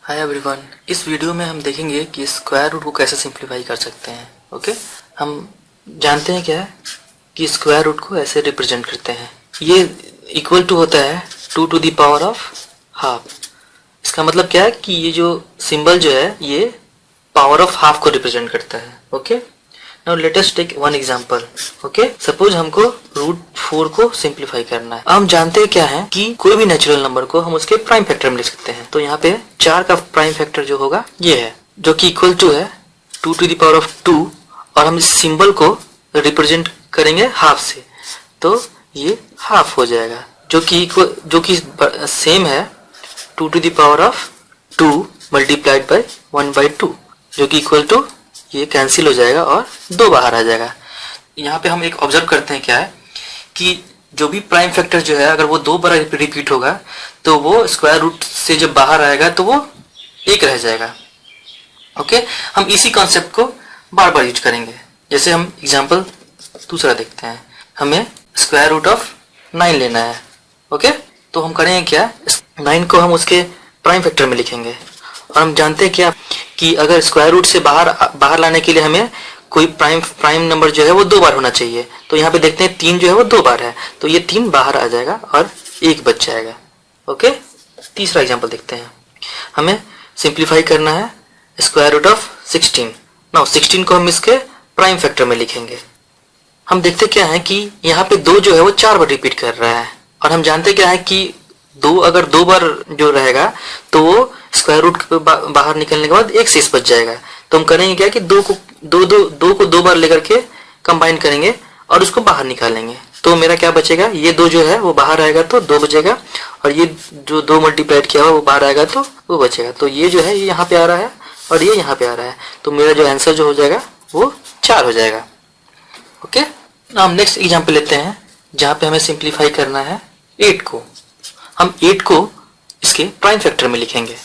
Hi everyone, इस video में हम देखेंगे कि स्क्वायर रूट को कैसे सिंप्लीफाई कर सकते हैं। ओके, हम जानते हैं क्या है कि स्क्वायर रूट को ऐसे रिप्रेजेंट करते हैं। ये इक्वल टू होता है 2 to the power of half. इसका मतलब क्या है कि ये जो सिंबल जो है ये पावर ऑफ हाफ को रिप्रेजेंट करता है। Okay, now let us take one example. Okay, suppose हमको रूट 4 को सिंप्लीफाई करना है। हम जानते हैं क्या है कि कोई भी नेचुरल नंबर को हम उसके प्राइम फैक्टर में लिख सकते हैं। तो यहाँ पे 4 का प्राइम फैक्टर जो होगा ये है, जो कि इक्वल टू है 2 टू द पावर ऑफ 2, और हम इस सिंबल को रिप्रेजेंट करेंगे हाफ से, तो ये हाफ हो जाएगा, जो कि सेम है 2 to the power of 2 multiplied by 1/2, जो कि इक्वल टू ये कैंसिल हो जाएगा और 2 बाहर आ जाएगा। यहाँ पे हम एक ऑब्जर्व करते हैं क्या है कि जो भी प्राइम फैक्टर जो है अगर वो 2 बार रिपीट होगा तो वो स्क्वायर रूट से जब बाहर आएगा तो वो 1 रह जाएगा। ओके, हम इसी कॉन्सेप्ट को बार बार यूज करेंगे। जैसे हम एग्जांपल दूसरा देखते हैं, हमें स्क्वायर रूट ऑफ 9 लेना है। ओके, तो हम करेंगे क्या, 9 को हम उसके प्राइम फैक्टर में लिखेंगे, और हम जानते हैं क्या कि अगर स्क्वायर रूट से बाहर लाने के लिए हमें कोई प्राइम नंबर जो है वो 2 बार होना चाहिए। तो यहाँ पे देखते हैं 3 जो है वो 2 बार है, तो ये 3 बाहर आ जाएगा और 1 बच जाएगा। ओके, तीसरा एग्जांपल देखते हैं, हमें सिंप्लीफाई करना है स्क्वायर रूट ऑफ 16। नाउ 16 को हम इसके प्राइम फैक्टर में लिखेंगे। हम देखते क्या है कि यहाँ पे 2 जो है वो 4 बार रिपीट कर रहा है, और हम जानते क्या है कि 2 अगर 2 बार जो रहेगा तो वो स्क्वायर रूट बाहर निकलने के बाद 1 शेष बच जाएगा। तो हम करेंगे क्या कि 2 को 2 बार लेकर के कंबाइन करेंगे और उसको बाहर निकालेंगे। तो मेरा क्या बचेगा, ये 2 जो है वो बाहर आएगा तो 2 बचेगा, और ये जो 2 मल्टीप्लाइड किया हुआ वो बाहर आएगा तो वो बचेगा। तो ये जो है ये यहाँ पे आ रहा है और ये यहाँ पे आ रहा है, तो मेरा जो आंसर जो हो जाएगा वो 4 हो जाएगा। ओके, हम नेक्स्ट एग्जाम्पल लेते हैं जहाँ पे हमें सिंप्लीफाई करना है 8 को। हम 8 को इसके प्राइम फैक्टर में लिखेंगे।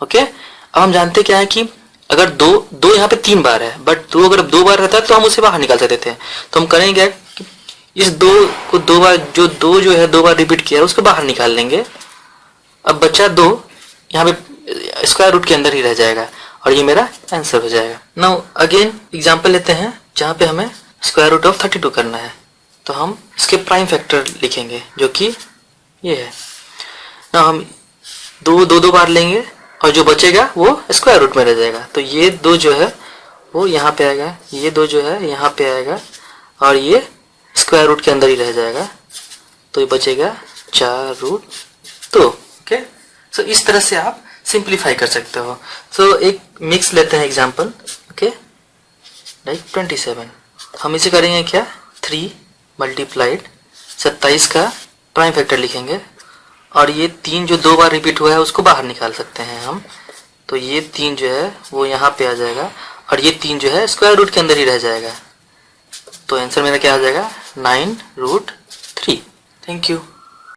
ओके, अब हम जानते क्या है कि अगर 2 यहाँ पे 3 बार है, बट 2 अगर 2 बार रहता है तो हम उसे बाहर निकाल सकते थे। तो हम करेंगे क्या कि इस 2 को 2 बार, जो 2 जो है 2 बार रिपीट किया है उसको बाहर निकाल लेंगे। अब बचा 2 यहाँ पे स्क्वायर रूट के अंदर ही रह जाएगा और ये मेरा आंसर हो जाएगा। नाउ अगेन एग्जाम्पल लेते हैं जहाँ पे हमें स्क्वायर रूट ऑफ 32 करना है। तो हम इसके प्राइम फैक्टर लिखेंगे जो कि ये है। ना हम 2 बार लेंगे और जो बचेगा वो स्क्वायर रूट में रह जाएगा। तो ये 2 जो है वो यहाँ पे आएगा, ये 2 जो है यहाँ पे आएगा, और ये स्क्वायर रूट के अंदर ही रह जाएगा। तो ये बचेगा 4√2। ओके, सो इस तरह से आप सिंप्लीफाई कर सकते हो। सो एक मिक्स लेते हैं एग्जांपल। ओके, लाइक 27 हम इसे करेंगे क्या, 3 मल्टीप्लाइड 27 का प्राइम फैक्टर लिखेंगे, और ये 3 जो 2 बार रिपीट हुआ है उसको बाहर निकाल सकते हैं हम। तो ये 3 जो है वो यहाँ पे आ जाएगा, और ये 3 जो है स्क्वायर रूट के अंदर ही रह जाएगा। तो आंसर मेरा क्या आ जाएगा, 9√3। Thank you.